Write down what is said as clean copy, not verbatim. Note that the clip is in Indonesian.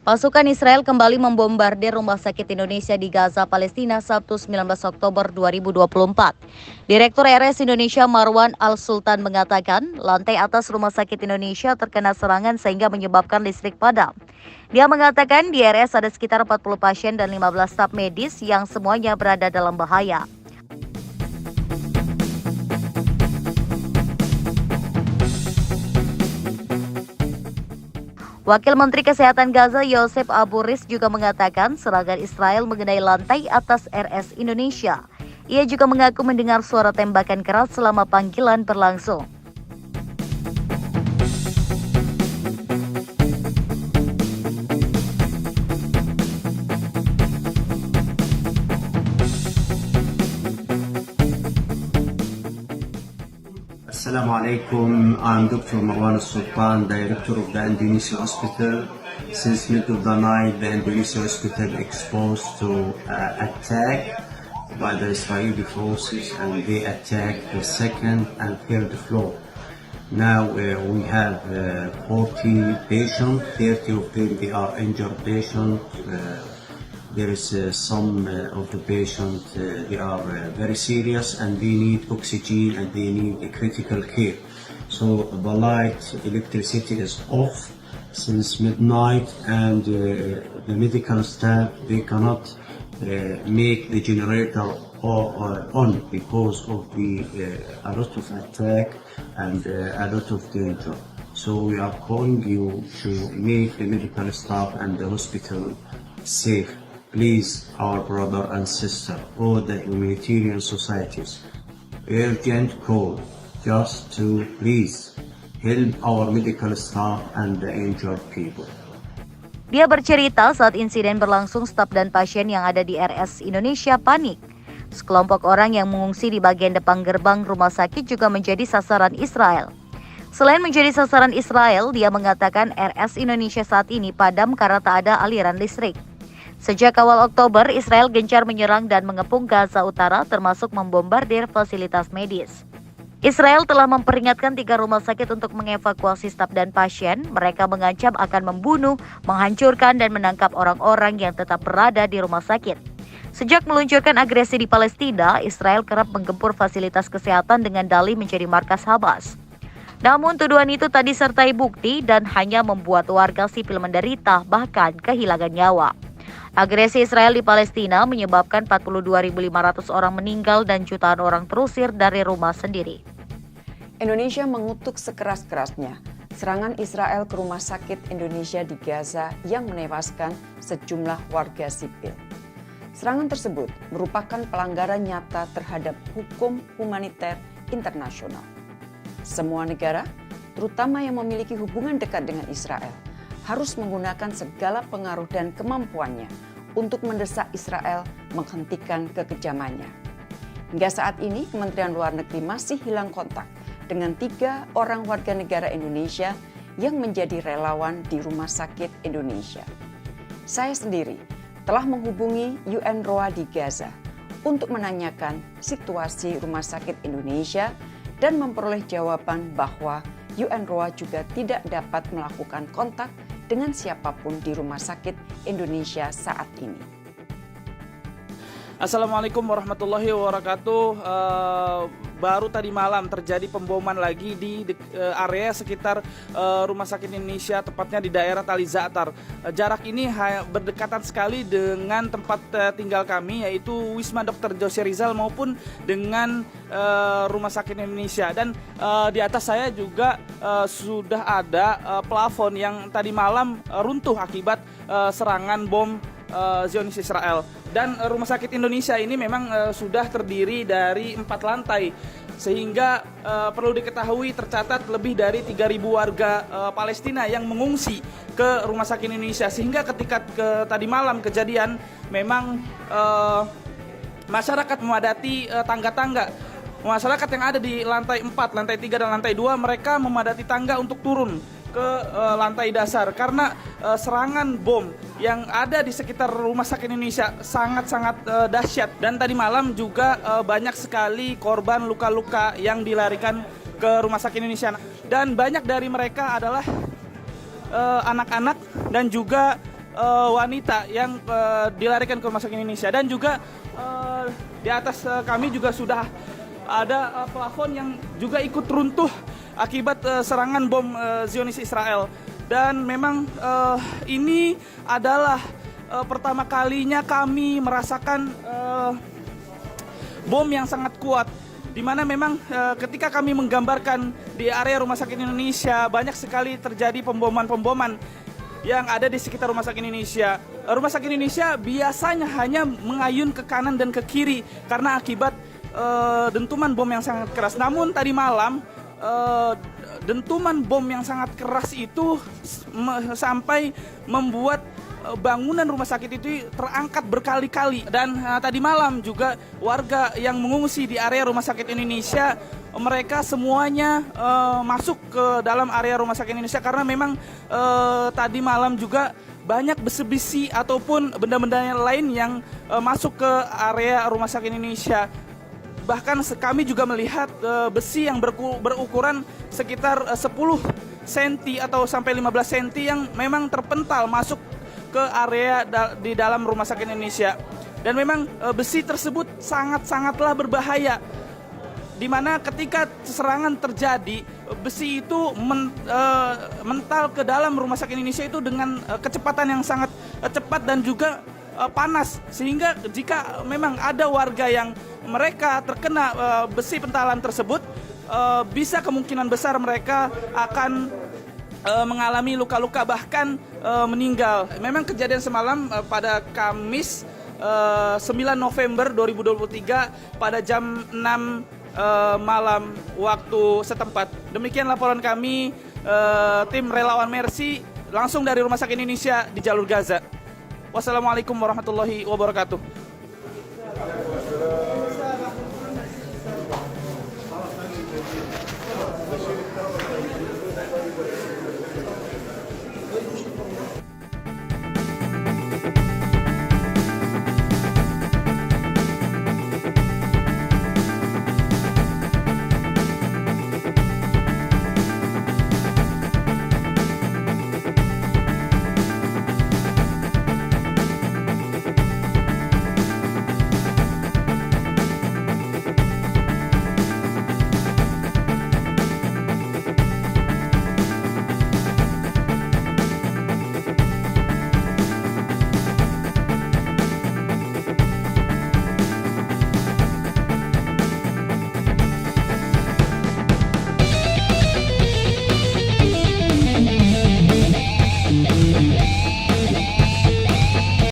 Pasukan Israel kembali membombardir rumah sakit Indonesia di Gaza, Palestina, Sabtu 19 Oktober 2024. Direktur RS Indonesia Marwan Al-Sultan mengatakan, lantai atas rumah sakit Indonesia terkena serangan sehingga menyebabkan listrik padam. Dia mengatakan di RS ada sekitar 40 pasien dan 15 staf medis yang semuanya berada dalam bahaya. Wakil Menteri Kesehatan Gaza Yosef Abu Riz juga mengatakan serangan Israel mengenai lantai atas RS Indonesia. Ia juga mengaku mendengar suara tembakan keras selama panggilan berlangsung. Assalamualaikum. I'm Dr. Marwan Al-Sultan, Director of the Indonesia Hospital. Since mid of the night, the Indonesia Hospital exposed to attack by the Israeli forces, and they attacked the second and third floor. Now we have 40 patients, 30 of them they are injured patients. There is some of the patients they are very serious and they need oxygen and they need a critical care. So the light, electricity is off since midnight, and the medical staff they cannot make the generator on because of the a lot of attack and a lot of danger. So we are calling you to make the medical staff and the hospital safe. Please, our brother and sister, all the humanitarian societies, urgent call just to please help our medical staff and the injured people. Dia bercerita saat insiden berlangsung, staf dan pasien yang ada di RS Indonesia panik. Sekelompok orang yang mengungsi di bagian depan gerbang rumah sakit juga menjadi sasaran Israel. Selain menjadi sasaran Israel, dia mengatakan RS Indonesia saat ini padam karena tak ada aliran listrik. Sejak awal Oktober, Israel gencar menyerang dan mengepung Gaza Utara, termasuk membombardir fasilitas medis. Israel telah memperingatkan 3 rumah sakit untuk mengevakuasi staf dan pasien. Mereka mengancam akan membunuh, menghancurkan, dan menangkap orang-orang yang tetap berada di rumah sakit. Sejak meluncurkan agresi di Palestina, Israel kerap menggempur fasilitas kesehatan dengan dalih menjadi markas Hamas. Namun tuduhan itu tak disertai bukti dan hanya membuat warga sipil menderita, bahkan kehilangan nyawa. Agresi Israel di Palestina menyebabkan 42.500 orang meninggal dan jutaan orang terusir dari rumah sendiri. Indonesia mengutuk sekeras-kerasnya serangan Israel ke rumah sakit Indonesia di Gaza yang menewaskan sejumlah warga sipil. Serangan tersebut merupakan pelanggaran nyata terhadap hukum humaniter internasional. Semua negara, terutama yang memiliki hubungan dekat dengan Israel, harus menggunakan segala pengaruh dan kemampuannya untuk mendesak Israel menghentikan kekejamannya. Hingga saat ini, Kementerian Luar Negeri masih hilang kontak dengan 3 orang warga negara Indonesia yang menjadi relawan di Rumah Sakit Indonesia. Saya sendiri telah menghubungi UNRWA di Gaza untuk menanyakan situasi Rumah Sakit Indonesia dan memperoleh jawaban bahwa UNRWA juga tidak dapat melakukan kontak dengan siapapun di Rumah Sakit Indonesia saat ini. Assalamualaikum warahmatullahi wabarakatuh. Baru tadi malam terjadi pemboman lagi di area sekitar Rumah Sakit Indonesia, tepatnya di daerah Tali Za'atar. Jarak ini berdekatan sekali dengan tempat tinggal kami, yaitu Wisma Dr. Jose Rizal maupun dengan Rumah Sakit Indonesia. Dan di atas saya juga sudah ada plafon yang tadi malam runtuh akibat serangan bom Zionis Israel. Dan Rumah Sakit Indonesia ini memang sudah terdiri dari 4 lantai, sehingga perlu diketahui tercatat lebih dari 3.000 warga Palestina yang mengungsi ke Rumah Sakit Indonesia, sehingga ketika tadi malam kejadian memang masyarakat memadati tangga-tangga. Masyarakat yang ada di lantai 4, lantai 3, dan lantai 2 mereka memadati tangga untuk turun ke lantai dasar karena serangan bom yang ada di sekitar Rumah Sakit Indonesia sangat-sangat dahsyat. Dan tadi malam juga banyak sekali korban luka-luka yang dilarikan ke Rumah Sakit Indonesia, dan banyak dari mereka adalah anak-anak dan juga wanita yang dilarikan ke rumah sakit Indonesia, dan juga di atas kami juga sudah ada plafon yang juga ikut runtuh akibat serangan bom Zionis Israel. Dan memang ini adalah pertama kalinya kami merasakan bom yang sangat kuat, di mana memang ketika kami menggambarkan di area Rumah Sakit Indonesia banyak sekali terjadi pemboman-pemboman yang ada di sekitar Rumah Sakit Indonesia. Rumah Sakit Indonesia biasanya hanya mengayun ke kanan dan ke kiri karena akibat dentuman bom yang sangat keras. Namun tadi malam dentuman bom yang sangat keras itu sampai membuat bangunan rumah sakit itu terangkat berkali-kali. Dan tadi malam juga warga yang mengungsi di area Rumah Sakit Indonesia, mereka semuanya masuk ke dalam area Rumah Sakit Indonesia karena memang tadi malam juga banyak besi-besi ataupun benda-benda lain yang masuk ke area Rumah Sakit Indonesia. Bahkan kami juga melihat besi yang berukuran sekitar 10 cm atau sampai 15 cm yang memang terpental masuk ke area di dalam Rumah Sakit Indonesia. Dan memang besi tersebut sangat-sangatlah berbahaya, di mana ketika serangan terjadi, besi itu mental ke dalam Rumah Sakit Indonesia itu dengan kecepatan yang sangat cepat dan juga panas, sehingga jika memang ada warga yang mereka terkena besi pentalan tersebut, bisa kemungkinan besar mereka akan mengalami luka-luka, bahkan meninggal. Memang kejadian semalam pada Kamis 9 November 2023 pada jam 6 malam waktu setempat. Demikian laporan kami, tim relawan Mercy langsung dari Rumah Sakit Indonesia di jalur Gaza. Wassalamualaikum warahmatullahi wabarakatuh.